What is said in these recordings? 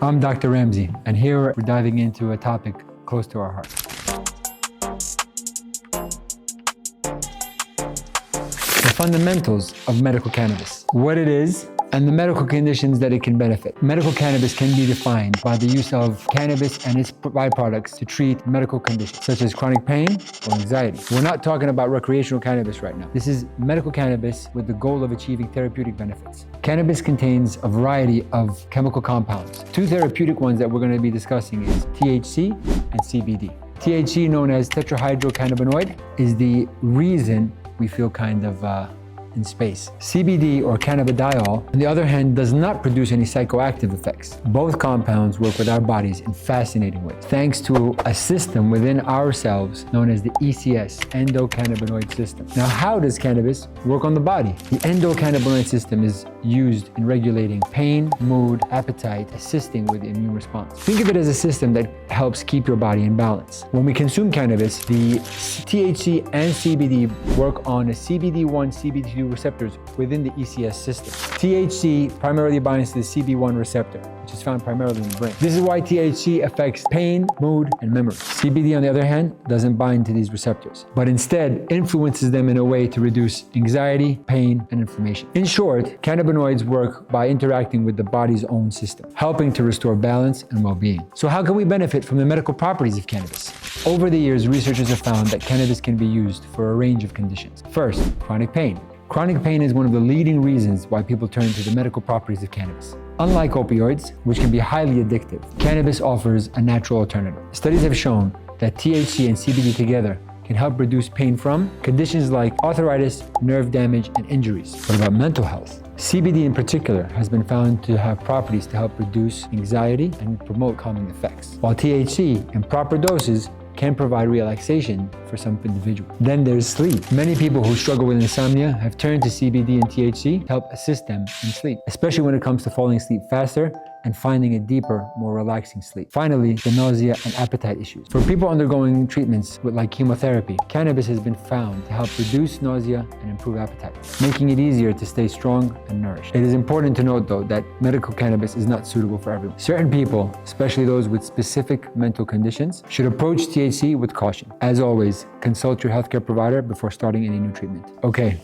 I'm Dr. Ramsey, and here we're diving into a topic close to our heart. The fundamentals of medical cannabis, what it is, and the medical conditions that it can benefit. Medical cannabis can be defined by the use of cannabis and its byproducts to treat medical conditions, such as chronic pain or anxiety. We're not talking about recreational cannabis right now. This is medical cannabis with the goal of achieving therapeutic benefits. Cannabis contains a variety of chemical compounds. Two therapeutic ones that we're going to be discussing is THC and CBD. THC, known as tetrahydrocannabinoid, is the reason we feel kind of in space. CBD, or cannabidiol, on the other hand, does not produce any psychoactive effects. Both compounds work with our bodies in fascinating ways, thanks to a system within ourselves known as the ECS, endocannabinoid system. Now, how does cannabis work on the body? The endocannabinoid system is used in regulating pain, mood, appetite, assisting with the immune response. Think of it as a system that helps keep your body in balance. When we consume cannabis, the THC and CBD work on a CBD1, CBD2 receptors within the ECS system. THC primarily binds to the CB1 receptor, which is found primarily in the brain. This is why THC affects pain, mood, and memory. CBD, on the other hand, doesn't bind to these receptors, but instead influences them in a way to reduce anxiety, pain, and inflammation. In short, cannabinoids work by interacting with the body's own system, helping to restore balance and well-being. So how can we benefit from the medical properties of cannabis? Over the years, researchers have found that cannabis can be used for a range of conditions. First, chronic pain. Chronic pain is one of the leading reasons why people turn to the medical properties of cannabis. Unlike opioids, which can be highly addictive, cannabis offers a natural alternative. Studies have shown that THC and CBD together can help reduce pain from conditions like arthritis, nerve damage, and injuries. What about mental health? CBD in particular has been found to have properties to help reduce anxiety and promote calming effects, while THC in proper doses can provide relaxation for some individuals. Then there's sleep. Many people who struggle with insomnia have turned to CBD and THC to help assist them in sleep, especially when it comes to falling asleep faster and finding a deeper, more relaxing sleep. Finally, the nausea and appetite issues. For people undergoing treatments with chemotherapy, cannabis has been found to help reduce nausea and improve appetite, making it easier to stay strong and nourished. It is important to note, though, that medical cannabis is not suitable for everyone. Certain people, especially those with specific mental conditions, should approach THC with caution. As always, consult your healthcare provider before starting any new treatment. Okay.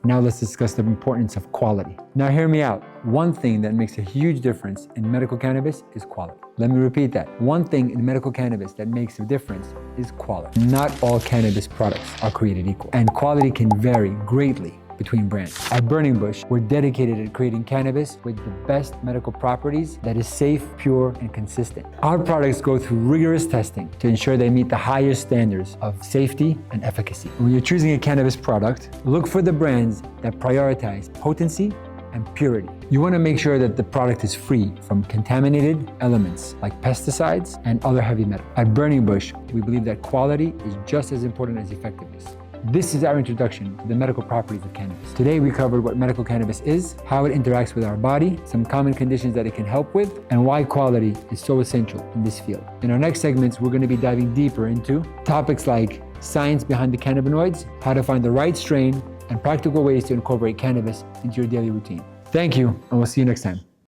Now let's discuss the importance of quality. Now hear me out. One thing that makes a huge difference in medical cannabis is quality. Let me repeat that. One thing in medical cannabis that makes a difference is quality. Not all cannabis products are created equal, and quality can vary greatly between brands. At Burning Bush, we're dedicated to creating cannabis with the best medical properties that is safe, pure, and consistent. Our products go through rigorous testing to ensure they meet the highest standards of safety and efficacy. When you're choosing a cannabis product, look for the brands that prioritize potency and purity. You want to make sure that the product is free from contaminated elements like pesticides and other heavy metals. At Burning Bush, we believe that quality is just as important as effectiveness. This is our introduction to the medical properties of cannabis. Today we covered what medical cannabis is, how it interacts with our body, some common conditions that it can help with, and why quality is so essential in this field. In our next segments, we're going to be diving deeper into topics like science behind the cannabinoids, how to find the right strain, and practical ways to incorporate cannabis into your daily routine. Thank you, and we'll see you next time.